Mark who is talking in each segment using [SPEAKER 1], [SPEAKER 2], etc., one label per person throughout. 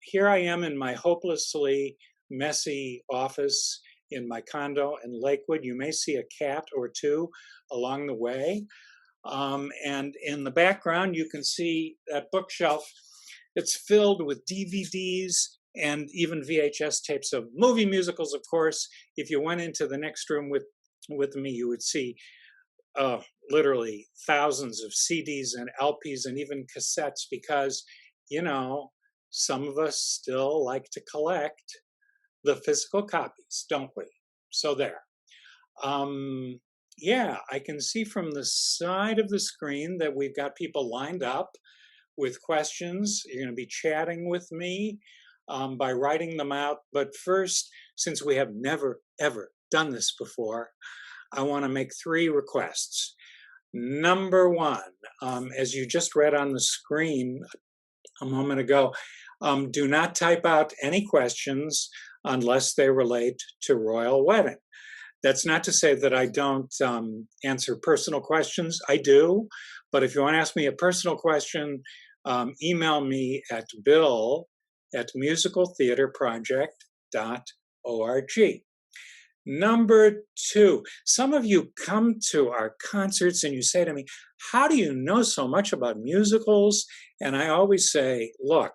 [SPEAKER 1] Here I am in my hopelessly messy office in my condo in Lakewood. You may see a cat or two along the way. And in the background, you can see that bookshelf. It's filled with DVDs and even VHS tapes of movie musicals, of course. If you went into the next room with me, you would see literally thousands of CDs and LPs and even cassettes because, you know, some of us still like to collect the physical copies, don't we? So there. Yeah, I can see from the side of the screen that we've got people lined up with questions. You're going to be chatting with me by writing them out. But first, since we have never, ever done this before, I want to make 3 requests. Number 1, as you just read on the screen a moment ago, do not type out any questions unless they relate to royal wedding. That's not to say that I don't answer personal questions. I do. But if you want to ask me a personal question, email me at bill@musicaltheaterproject.org. Number 2, some of you come to our concerts and you say to me, how do you know so much about musicals? And I always say, look,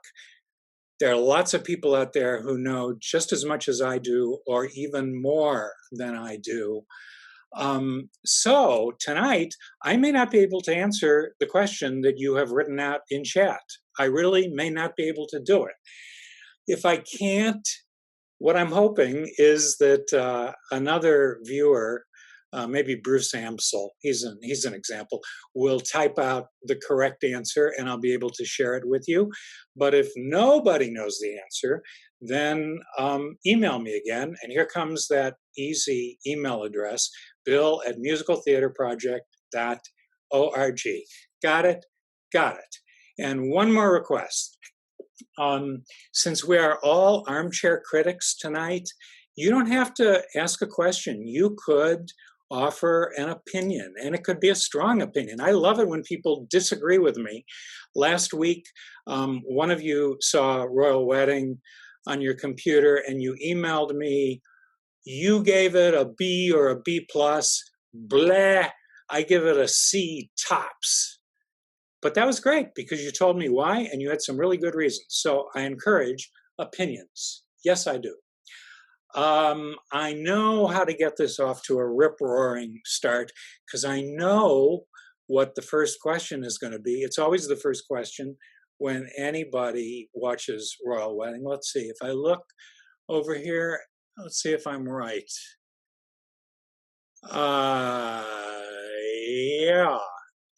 [SPEAKER 1] there are lots of people out there who know just as much as I do, or even more than I do. So tonight, I may not be able to answer the question that you have written out in chat. I really may not be able to do it. If I can't, what I'm hoping is that another viewer, maybe Bruce Amsel, he's an example, will type out the correct answer and I'll be able to share it with you. But if nobody knows the answer, then email me again. And here comes that easy email address, bill@musicaltheaterproject.org. Got it? Got it. And one more request. Since we are all armchair critics tonight, you don't have to ask a question. You could offer an opinion, and it could be a strong opinion. I love it when people disagree with me. Last week, one of you saw Royal Wedding on your computer, and you emailed me, you gave it a B or a B+, blah, I give it a C tops. But that was great because you told me why and you had some really good reasons. So I encourage opinions. Yes, I do. I know how to get this off to a rip-roaring start because I know what the first question is going to be. It's always the first question when anybody watches Royal Wedding. Let's see, if I look over here, let's see if I'm right.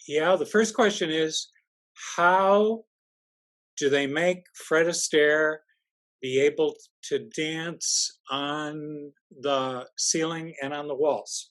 [SPEAKER 1] Yeah, the first question is, how do they make Fred Astaire be able to dance on the ceiling and on the walls?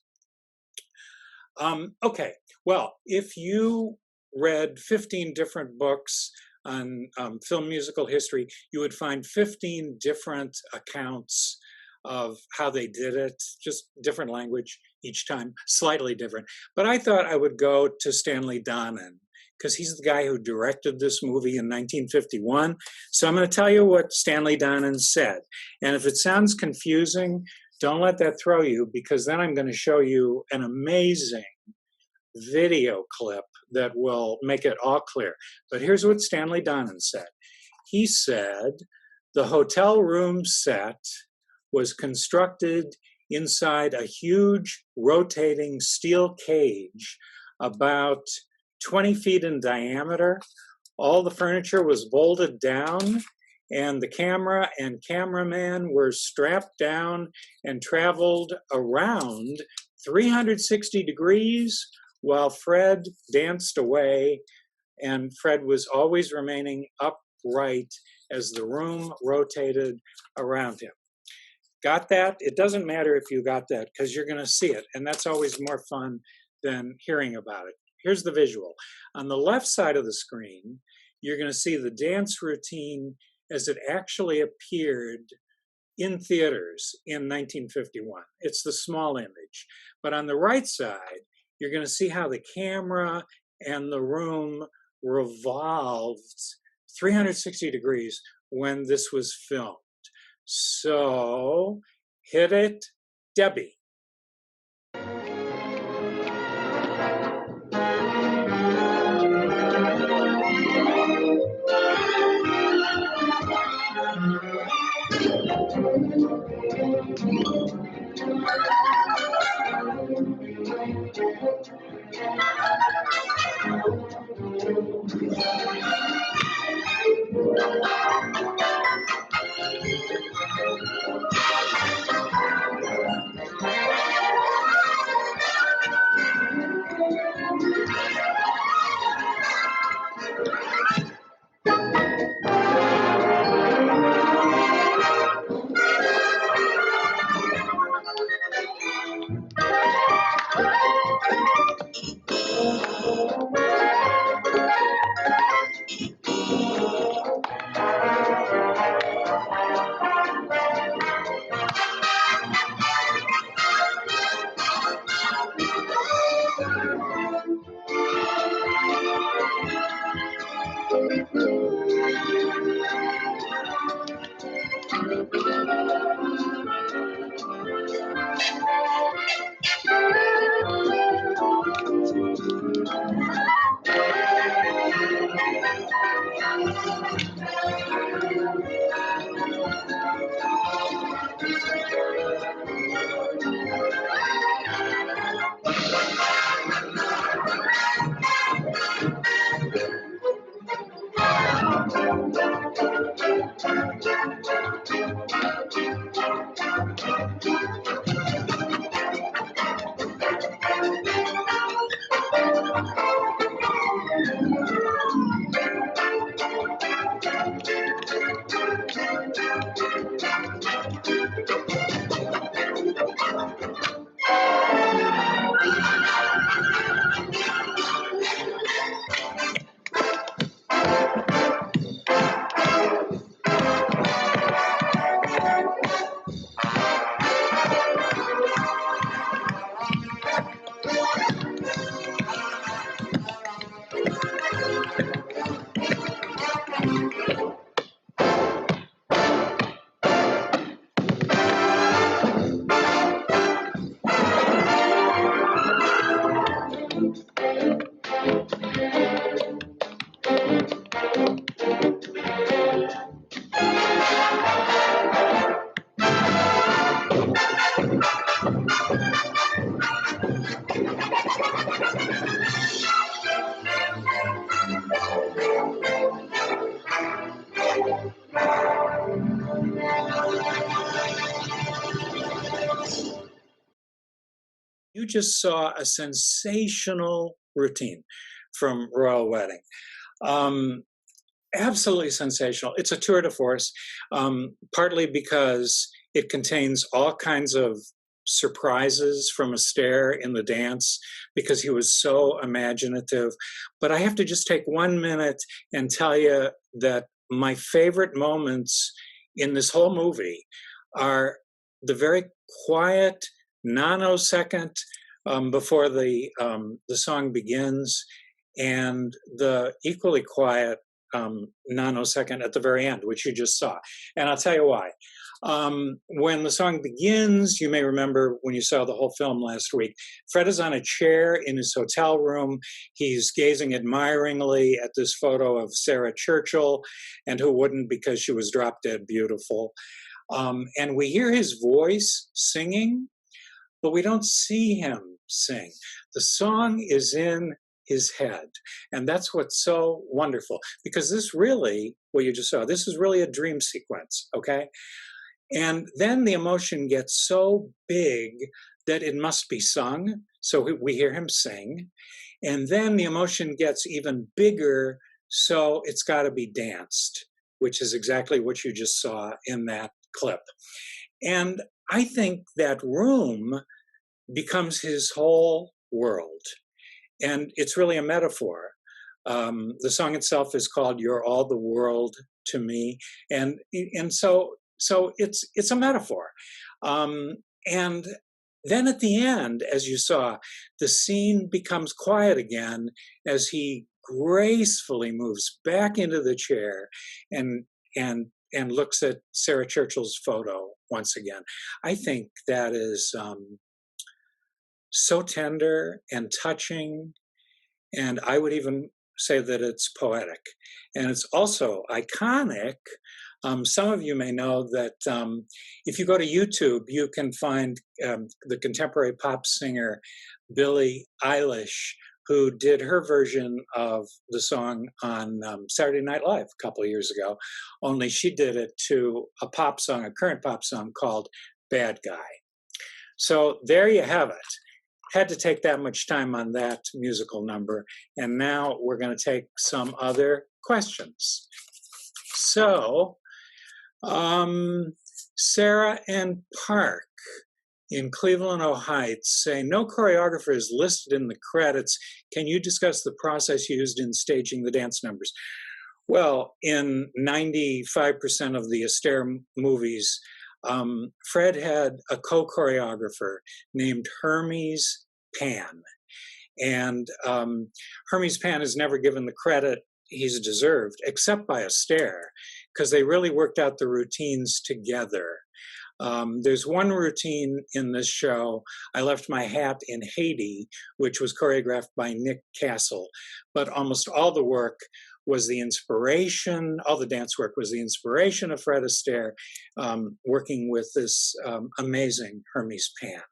[SPEAKER 1] Okay, well, if you read 15 different books on film musical history, you would find 15 different accounts of how they did it, just different language each time, slightly different. But I thought I would go to Stanley Donen, because he's the guy who directed this movie in 1951. So I'm going to tell you what Stanley Donen said. And if it sounds confusing, don't let that throw you, because then I'm going to show you an amazing video clip that will make it all clear. But here's what Stanley Donen said. He said, the hotel room set was constructed inside a huge rotating steel cage about 20 feet in diameter. All the furniture was bolted down, and the camera and cameraman were strapped down and traveled around 360 degrees while Fred danced away, and Fred was always remaining upright as the room rotated around him. Got that? It doesn't matter if you got that, because you're going to see it, and that's always more fun than hearing about it. Here's the visual. On the left side of the screen, you're going to see the dance routine as it actually appeared in theaters in 1951. It's the small image. But on the right side, you're going to see how the camera and the room revolved 360 degrees when this was filmed. So hit it, Debbie. You just saw a sensational routine from Royal Wedding. Absolutely sensational. It's a tour de force, partly because it contains all kinds of surprises from Astaire in the dance, because he was so imaginative. But I have to just take 1 minute and tell you that my favorite moments in this whole movie are the very quiet nanosecond before the song begins, and the equally quiet nanosecond at the very end, which you just saw. And I'll tell you why. When the song begins, you may remember when you saw the whole film last week, Fred is on a chair in his hotel room. He's gazing admiringly at this photo of Sarah Churchill, and who wouldn't, because she was drop dead beautiful. And we hear his voice singing, but we don't see him sing. The song is in his head. And that's what's so wonderful, because this really, what you just saw, this is really a dream sequence, okay? And then the emotion gets so big that it must be sung. So we hear him sing. And then the emotion gets even bigger, so it's got to be danced, which is exactly what you just saw in that clip. And I think that room becomes his whole world. And it's really a metaphor. The song itself is called "You're All the World to Me," and so it's a metaphor. And then at the end, as you saw, the scene becomes quiet again as he gracefully moves back into the chair and and looks at Sarah Churchill's photo once again. I think that is so tender and touching, and I would even say that it's poetic. And it's also iconic. Some of you may know that if you go to YouTube, you can find the contemporary pop singer Billie Eilish, who did her version of the song on Saturday Night Live a couple of years ago, only she did it to a pop song, a current pop song called Bad Guy. So there you have it. Had to take that much time on that musical number, and now we're going to take some other questions. So, Sarah and Park in Cleveland, Ohio say, no choreographer is listed in the credits. Can you discuss the process used in staging the dance numbers? Well, in 95% of the Astaire movies, Fred had a co-choreographer named Hermes Pan. And Hermes Pan is never given the credit he's deserved, except by Astaire, because they really worked out the routines together. There's one routine in this show, I Left My Hat in Haiti, which was choreographed by Nick Castle, but almost all the work was the inspiration, all the dance work was the inspiration of Fred Astaire, working with this amazing Hermes Pan.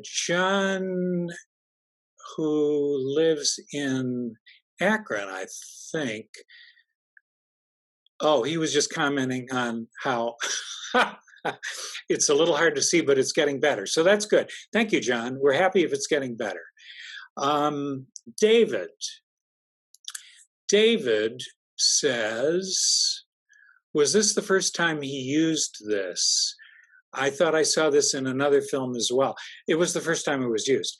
[SPEAKER 1] John, who lives in Akron, I think, oh, he was just commenting on how it's a little hard to see, but it's getting better. So that's good. Thank you, John. We're happy if it's getting better. David says, was this the first time he used this? I thought I saw this in another film as well. It was the first time it was used.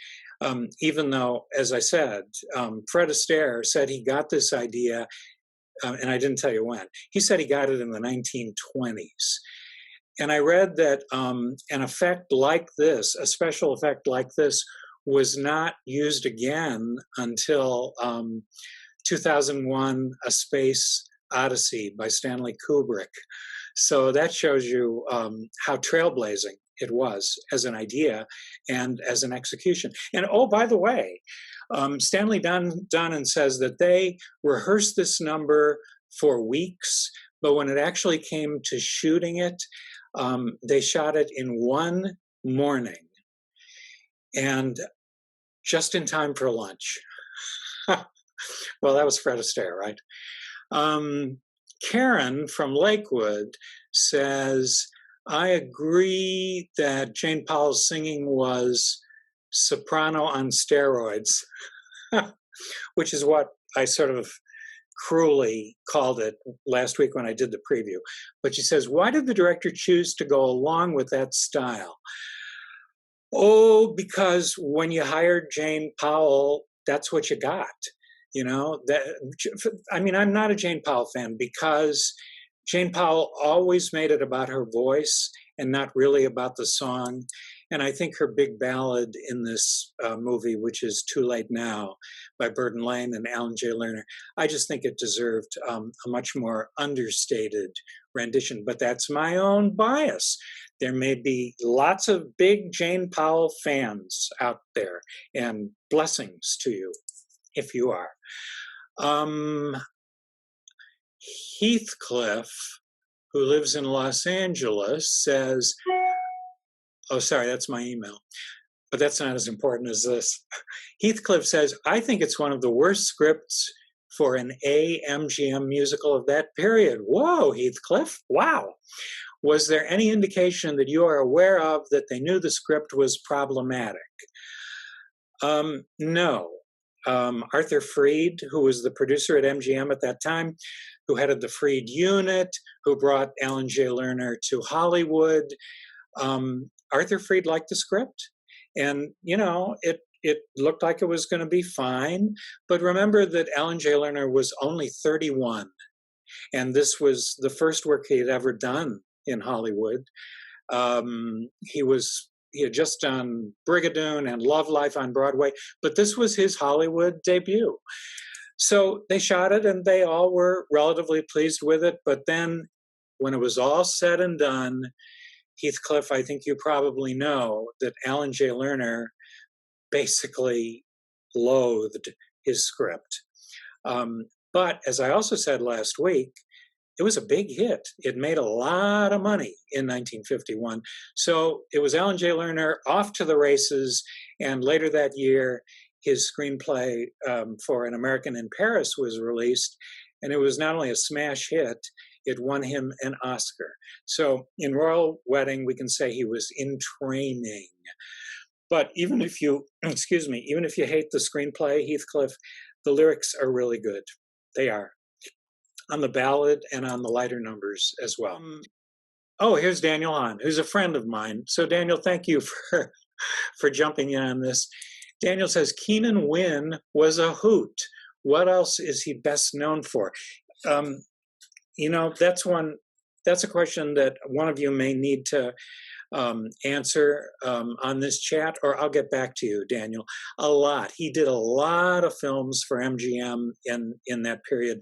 [SPEAKER 1] Even though, as I said, Fred Astaire said he got this idea, and I didn't tell you when. He said he got it in the 1920s. And I read that an effect like this, a special effect like this, was not used again until 2001, A Space Odyssey by Stanley Kubrick. So that shows you how trailblazing it was as an idea and as an execution. And oh, by the way, Stanley Donen says that they rehearsed this number for weeks, but when it actually came to shooting it, they shot it in one morning and just in time for lunch. Well, that was Fred Astaire, right? Karen from Lakewood says, I agree that Jane Powell's singing was soprano on steroids, which is what I sort of cruelly called it last week when I did the preview. But she says, why did the director choose to go along with that style? Oh, because when you hired Jane Powell, that's what you got. You know, I mean, I'm not a Jane Powell fan because Jane Powell always made it about her voice and not really about the song. And I think her big ballad in this movie, which is Too Late Now by Burton Lane and Alan J. Lerner, I just think it deserved a much more understated rendition. But that's my own bias. There may be lots of big Jane Powell fans out there, and blessings to you if you are. Heathcliff, who lives in Los Angeles, says, oh, sorry, that's my email, but that's not as important as this. Heathcliff says, I think it's one of the worst scripts for an AMGM musical of that period. Whoa, Heathcliff, wow. Was there any indication that you are aware of that they knew the script was problematic? No. Arthur Freed, who was the producer at MGM at that time, who headed the Freed unit, who brought Alan J. Lerner to Hollywood. Arthur Freed liked the script, and you know, it looked like it was going to be fine. But remember that Alan J. Lerner was only 31, and this was the first work he had ever done in Hollywood. He had just done Brigadoon and Love Life on Broadway, but this was his Hollywood debut. So they shot it and they all were relatively pleased with it. But then when it was all said and done, Heathcliff, I think you probably know that Alan J. Lerner basically loathed his script. But as I also said last week, it was a big hit. It made a lot of money in 1951. So it was Alan J. Lerner off to the races. And later that year, his screenplay for An American in Paris was released. And it was not only a smash hit, it won him an Oscar. So in Royal Wedding, we can say he was in training. But even if you, excuse me, even if you hate the screenplay, Heathcliff, the lyrics are really good. They are, on the ballad and on the lighter numbers as well. Oh, here's Daniel Hahn, who's a friend of mine. So Daniel, thank you for jumping in on this. Daniel says, Keenan Wynn was a hoot. What else is he best known for? You know, that's a question that one of you may need to answer on this chat, or I'll get back to you, Daniel. A lot. He did a lot of films for MGM in that period,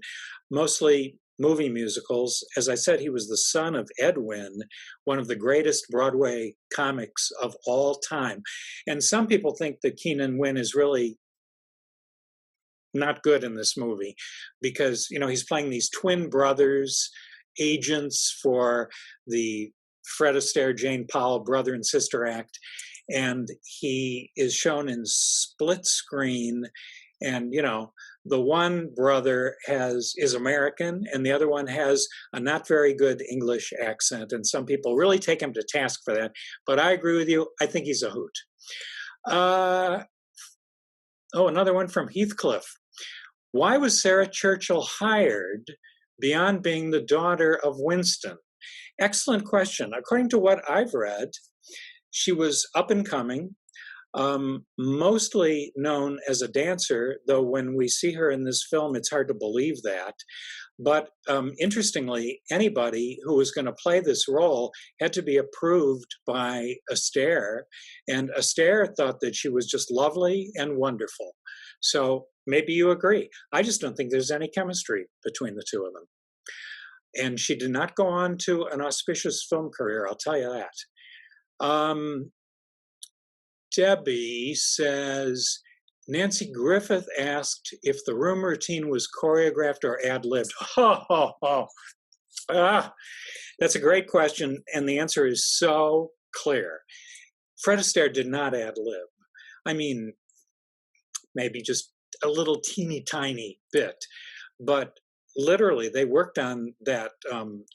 [SPEAKER 1] mostly movie musicals. As I said, he was the son of Ed Wynn, one of the greatest Broadway comics of all time. And some people think that Keenan Wynn is really not good in this movie because, you know, he's playing these twin brothers, agents for the Fred Astaire, Jane Powell brother and sister act. And he is shown in split screen. And, you know, the one brother is American and the other one has a not very good English accent. And some people really take him to task for that. But I agree with you. I think he's a hoot. Another one from Heathcliff. Why was Sarah Churchill hired beyond being the daughter of Winston? Excellent question. According to what I've read, she was up and coming, mostly known as a dancer, though when we see her in this film, it's hard to believe that. But interestingly, anybody who was going to play this role had to be approved by Astaire, and Astaire thought that she was just lovely and wonderful. So maybe you agree. I just don't think there's any chemistry between the two of them. And she did not go on to an auspicious film career, I'll tell you that. Debbie says, Nancy Griffith asked if the room routine was choreographed or ad-libbed. That's a great question, and the answer is so clear. Fred Astaire did not ad-lib. I mean, maybe just a little teeny tiny bit, but literally they worked on that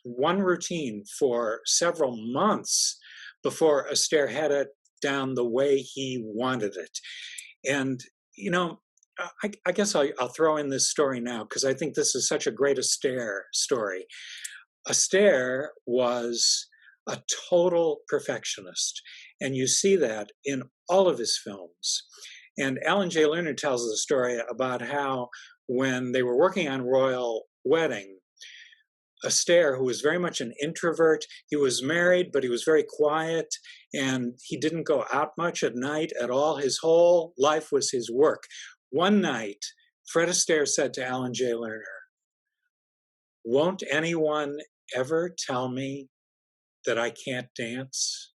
[SPEAKER 1] one routine for several months before Astaire had it down the way he wanted it. And, you know, I guess I'll throw in this story now because I think this is such a great Astaire story. Astaire was a total perfectionist, and you see that in all of his films. And Alan J. Lerner tells the story about how when they were working on Royal Wedding, Astaire, who was very much an introvert, he was married, but he was very quiet, and he didn't go out much at night at all. His whole life was his work. One night, Fred Astaire said to Alan J. Lerner, "Won't anyone ever tell me that I can't dance?"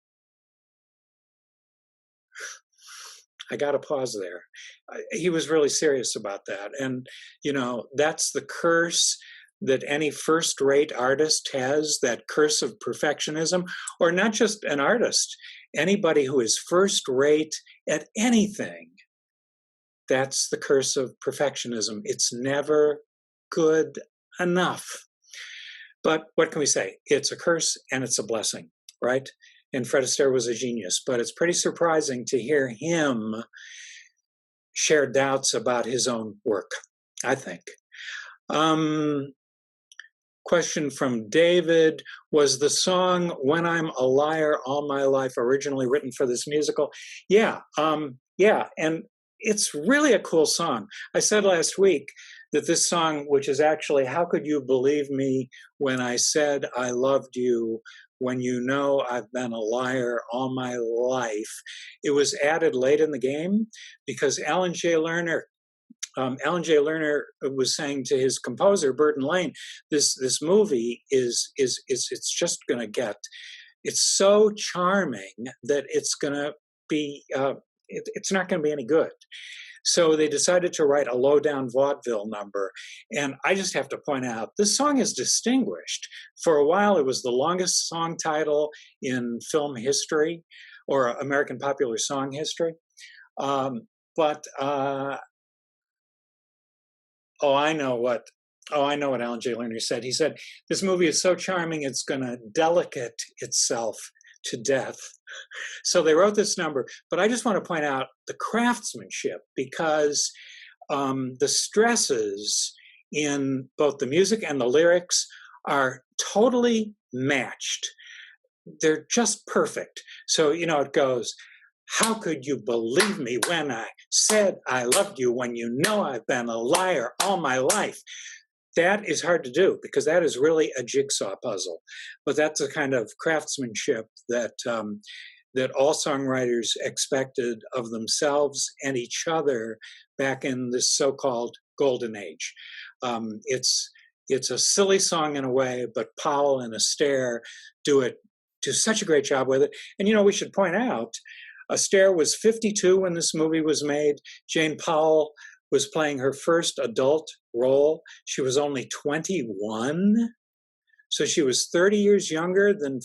[SPEAKER 1] I got to pause there. He was really serious about that. And, you know, that's the curse that any first-rate artist has, that curse of perfectionism, or not just an artist, anybody who is first-rate at anything. That's the curse of perfectionism. It's never good enough. But what can we say? It's a curse and it's a blessing, right? And Fred Astaire was a genius, but it's pretty surprising to hear him share doubts about his own work, I think. Question from David, was the song When I'm a Liar All My Life originally written for this musical? Yeah, and it's really a cool song. I said last week that this song, which is actually How Could You Believe Me When I Said I Loved You, When You Know I've Been a Liar All My Life, it was added late in the game because Alan J. Lerner Alan J. Lerner was saying to his composer Burton Lane, this movie is it's just going to get, it's so charming that it's going to be it's not going to be any good. So they decided to write a low-down vaudeville number. And I just have to point out, this song is distinguished. For a while, it was the longest song title in film history or American popular song history. I know what Alan J. Lerner said. He said, this movie is so charming, it's going to delicate itself to death. So they wrote this number, but I just want to point out the craftsmanship, because the stresses in both the music and the lyrics are totally matched. They're just perfect. So, it goes, how could you believe me when I said I loved you when you know I've been a liar all my life? That is hard to do, because that is really a jigsaw puzzle. But that's a kind of craftsmanship that that all songwriters expected of themselves and each other back in this so-called golden age. It's a silly song in a way, but Powell and Astaire do such a great job with it. And we should point out, Astaire was 52 when this movie was made. Jane Powell was playing her first adult role. She was only 21. So she was 30 years younger than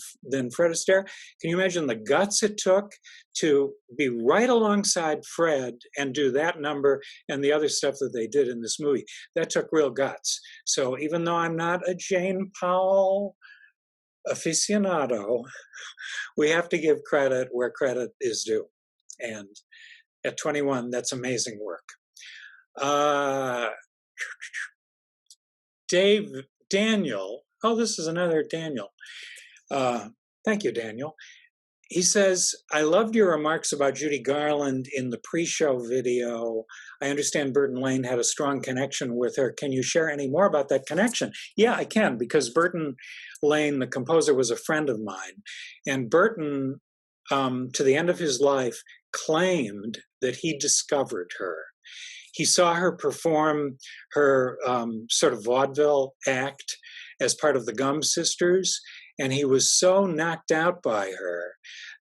[SPEAKER 1] Fred Astaire. Can you imagine the guts it took to be right alongside Fred and do that number and the other stuff that they did in this movie? That took real guts. So even though I'm not a Jane Powell aficionado, we have to give credit where credit is due. And at 21, that's amazing work. Daniel, this is another Daniel. Thank you, Daniel. He says, I loved your remarks about Judy Garland in the pre-show video. I understand Burton Lane had a strong connection with her. Can you share any more about that connection? Yeah, I can, because Burton Lane, the composer, was a friend of mine. And Burton, to the end of his life, claimed that he discovered her. He saw her perform her sort of vaudeville act as part of the Gum Sisters, and he was so knocked out by her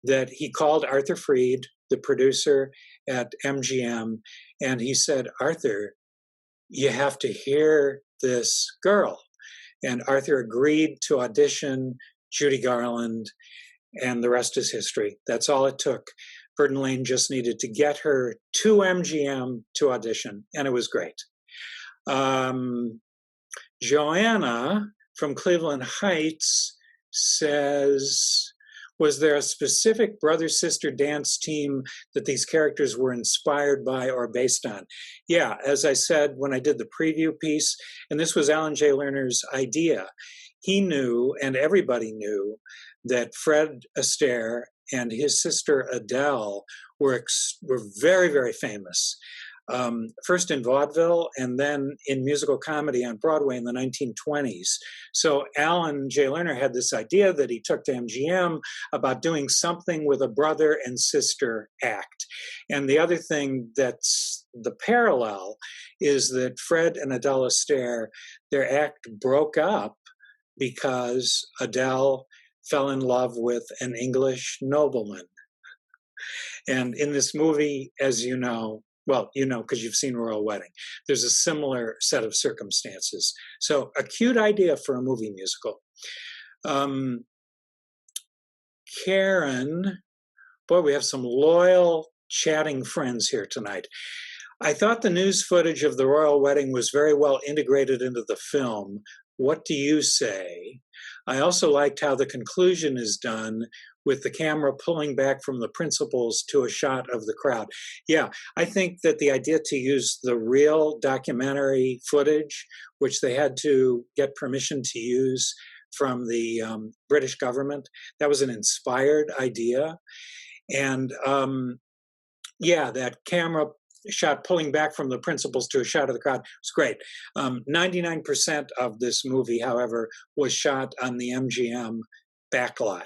[SPEAKER 1] that he called Arthur Freed, the producer at MGM, and he said, Arthur, you have to hear this girl. And Arthur agreed to audition Judy Garland, and the rest is history. That's all it took. Burton Lane just needed to get her to MGM to audition, and it was great. Joanna from Cleveland Heights says, was there a specific brother-sister dance team that these characters were inspired by or based on? Yeah, as I said when I did the preview piece, and this was Alan J. Lerner's idea, he knew, and everybody knew, that Fred Astaire and his sister Adele were very, very famous. First in vaudeville and then in musical comedy on Broadway in the 1920s. So Alan J. Lerner had this idea that he took to MGM about doing something with a brother and sister act. And the other thing that's the parallel is that Fred and Adele Astaire, their act broke up because Adele fell in love with an English nobleman. And in this movie, as you know, well, you know, because you've seen Royal Wedding, there's a similar set of circumstances. So a cute idea for a movie musical. Karen, boy, we have some loyal chatting friends here tonight. I thought the news footage of the Royal Wedding was very well integrated into the film. What do you say? I also liked how the conclusion is done with the camera pulling back from the principals to a shot of the crowd. Yeah, I think that the idea to use the real documentary footage, which they had to get permission to use from the British government, that was an inspired idea. And yeah, that camera shot pulling back from the principals to a shot of the crowd was great. 99% of this movie, however, was shot on the MGM backlot.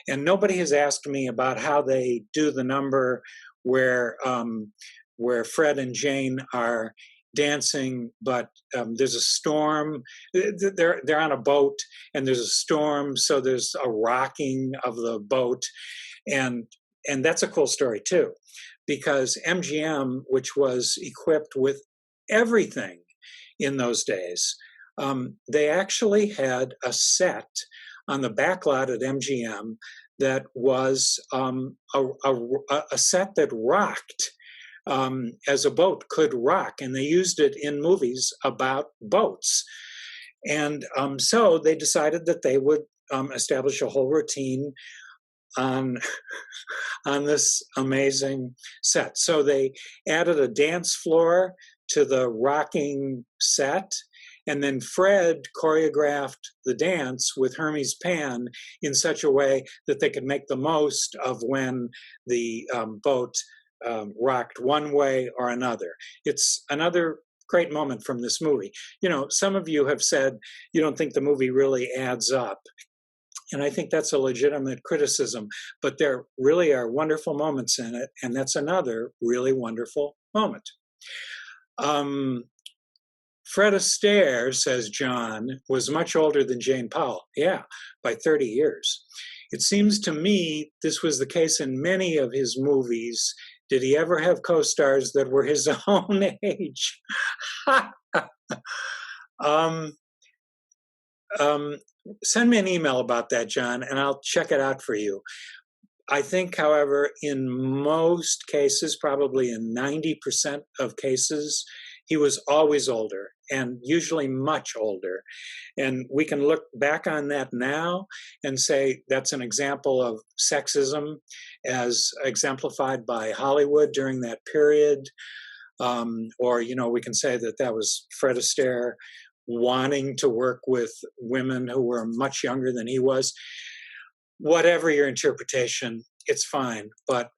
[SPEAKER 1] And nobody has asked me about how they do the number where Fred and Jane are dancing, but there's a storm. They're on a boat, and there's a storm, so there's a rocking of the boat, and that's a cool story too, because MGM, which was equipped with everything in those days, they actually had a set on the back lot at MGM that was a set that rocked as a boat could rock, and they used it in movies about boats. And so they decided that they would establish a whole routine on this amazing set. So they added a dance floor to the rocking set, and then Fred choreographed the dance with Hermes Pan in such a way that they could make the most of when the boat rocked one way or another. It's another great moment from this movie. You know, some of you have said you don't think the movie really adds up. And I think that's a legitimate criticism, but there really are wonderful moments in it, and that's another really wonderful moment. Fred Astaire, says John, was much older than Jane Powell. Yeah, by 30 years. It seems to me this was the case in many of his movies. Did he ever have co-stars that were his own age? Send me an email about that, John, and I'll check it out for you. I think, however, in most cases, probably in 90% of cases, he was always older, and usually much older. And we can look back on that now and say that's an example of sexism as exemplified by Hollywood during that period. Or, you know, we can say that that was Fred Astaire wanting to work with women who were much younger than he was. Whatever your interpretation, it's fine. But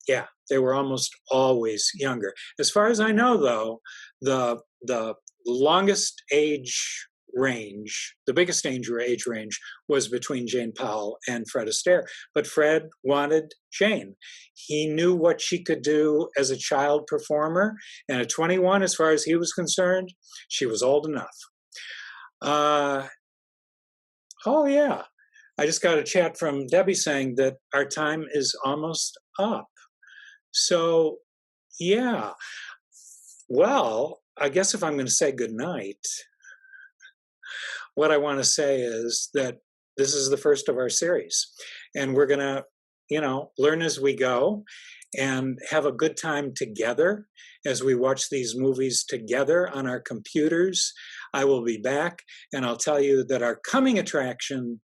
[SPEAKER 1] yeah, they were almost always younger. As far as I know, though, the longest age range, the biggest age range was between Jane Powell and Fred Astaire. But Fred wanted Jane. He knew what she could do as a child performer. And at 21, as far as he was concerned, she was old enough. Oh, yeah. I just got a chat from Debbie saying that our time is almost up. So, yeah. Well, I guess if I'm going to say goodnight, what I want to say is that this is the first of our series. And we're going to, you know, learn as we go and have a good time together as we watch these movies together on our computers. I will be back, and I'll tell you that our coming attraction,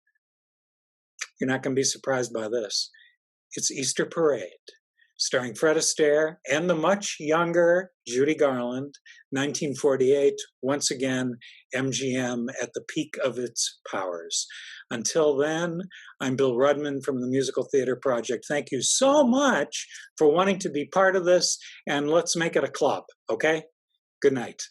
[SPEAKER 1] you're not going to be surprised by this. It's Easter Parade, starring Fred Astaire and the much younger Judy Garland, 1948, once again, MGM at the peak of its powers. Until then, I'm Bill Rudman from the Musical Theater Project. Thank you so much for wanting to be part of this, and let's make it a club, okay? Good night.